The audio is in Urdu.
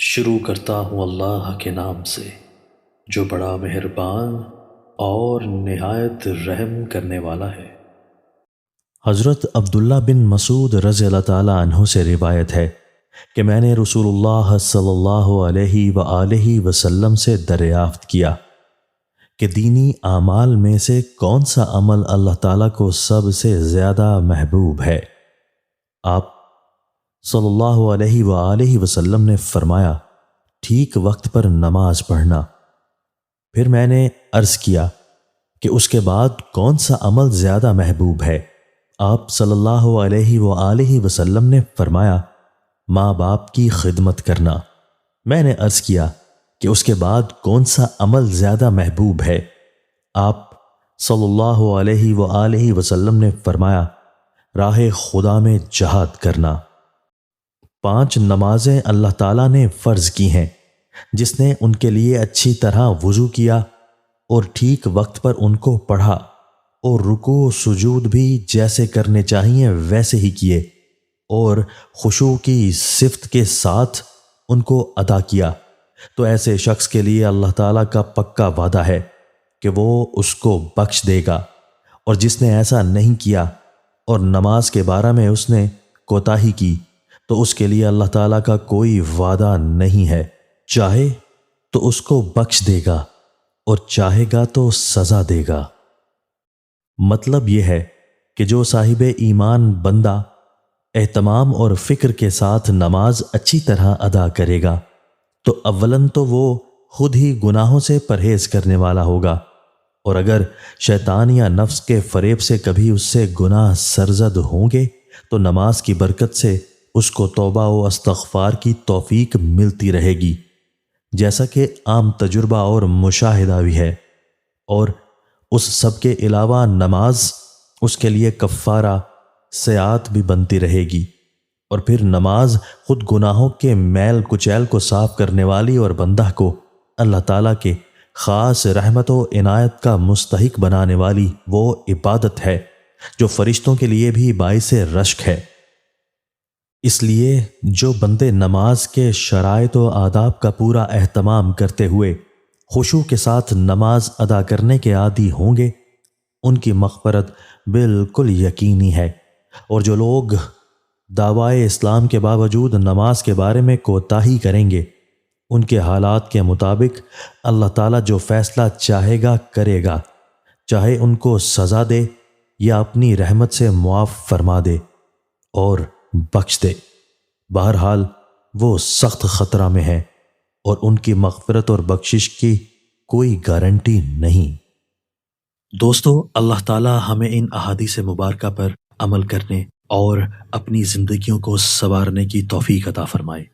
شروع کرتا ہوں اللہ کے نام سے جو بڑا مہربان اور نہایت رحم کرنے والا ہے۔ حضرت عبداللہ بن مسعود رضی اللہ تعالیٰ عنہ سے روایت ہے کہ میں نے رسول اللہ صلی اللہ علیہ وآلہ وسلم سے دریافت کیا کہ دینی اعمال میں سے کون سا عمل اللہ تعالیٰ کو سب سے زیادہ محبوب ہے۔ آپ صلی اللہ علیہ وآلہ وسلم نے فرمایا، ٹھیک وقت پر نماز پڑھنا۔ پھر میں نے عرض کیا کہ اس کے بعد کون سا عمل زیادہ محبوب ہے؟ آپ صلی اللہ علیہ وآلہ وسلم نے فرمایا، ماں باپ کی خدمت کرنا۔ میں نے عرض کیا کہ اس کے بعد کون سا عمل زیادہ محبوب ہے؟ آپ صلی اللہ علیہ وآلہ وسلم نے فرمایا، راہ خدا میں جہاد کرنا۔ 5 نمازیں اللہ تعالیٰ نے فرض کی ہیں، جس نے ان کے لیے اچھی طرح وضو کیا اور ٹھیک وقت پر ان کو پڑھا اور رکوع و سجود بھی جیسے کرنے چاہیے ویسے ہی کیے اور خشوع کی صفت کے ساتھ ان کو ادا کیا، تو ایسے شخص کے لیے اللہ تعالیٰ کا پکا وعدہ ہے کہ وہ اس کو بخش دے گا، اور جس نے ایسا نہیں کیا اور نماز کے بارے میں اس نے کوتاہی کی تو اس کے لیے اللہ تعالیٰ کا کوئی وعدہ نہیں ہے، چاہے تو اس کو بخش دے گا اور چاہے گا تو سزا دے گا۔ مطلب یہ ہے کہ جو صاحب ایمان بندہ اہتمام اور فکر کے ساتھ نماز اچھی طرح ادا کرے گا تو اولاً تو وہ خود ہی گناہوں سے پرہیز کرنے والا ہوگا، اور اگر شیطان یا نفس کے فریب سے کبھی اس سے گناہ سرزد ہوں گے تو نماز کی برکت سے اس کو توبہ و استغفار کی توفیق ملتی رہے گی، جیسا کہ عام تجربہ اور مشاہدہ بھی ہے۔ اور اس سب کے علاوہ نماز اس کے لیے کفارہ سیئات بھی بنتی رہے گی، اور پھر نماز خود گناہوں کے میل کچیل کو صاف کرنے والی اور بندہ کو اللہ تعالیٰ کے خاص رحمت و عنایت کا مستحق بنانے والی وہ عبادت ہے جو فرشتوں کے لیے بھی باعث رشک ہے۔ اس لیے جو بندے نماز کے شرائط و آداب کا پورا اہتمام کرتے ہوئے خشوع کے ساتھ نماز ادا کرنے کے عادی ہوں گے، ان کی مغفرت بالکل یقینی ہے، اور جو لوگ دعوی اسلام کے باوجود نماز کے بارے میں کوتاہی کریں گے، ان کے حالات کے مطابق اللہ تعالیٰ جو فیصلہ چاہے گا کرے گا، چاہے ان کو سزا دے یا اپنی رحمت سے معاف فرما دے اور بخش دے۔ بہرحال وہ سخت خطرہ میں ہے اور ان کی مغفرت اور بخشش کی کوئی گارنٹی نہیں۔ دوستو، اللہ تعالیٰ ہمیں ان احادیث مبارکہ پر عمل کرنے اور اپنی زندگیوں کو سنوارنے کی توفیق عطا فرمائے۔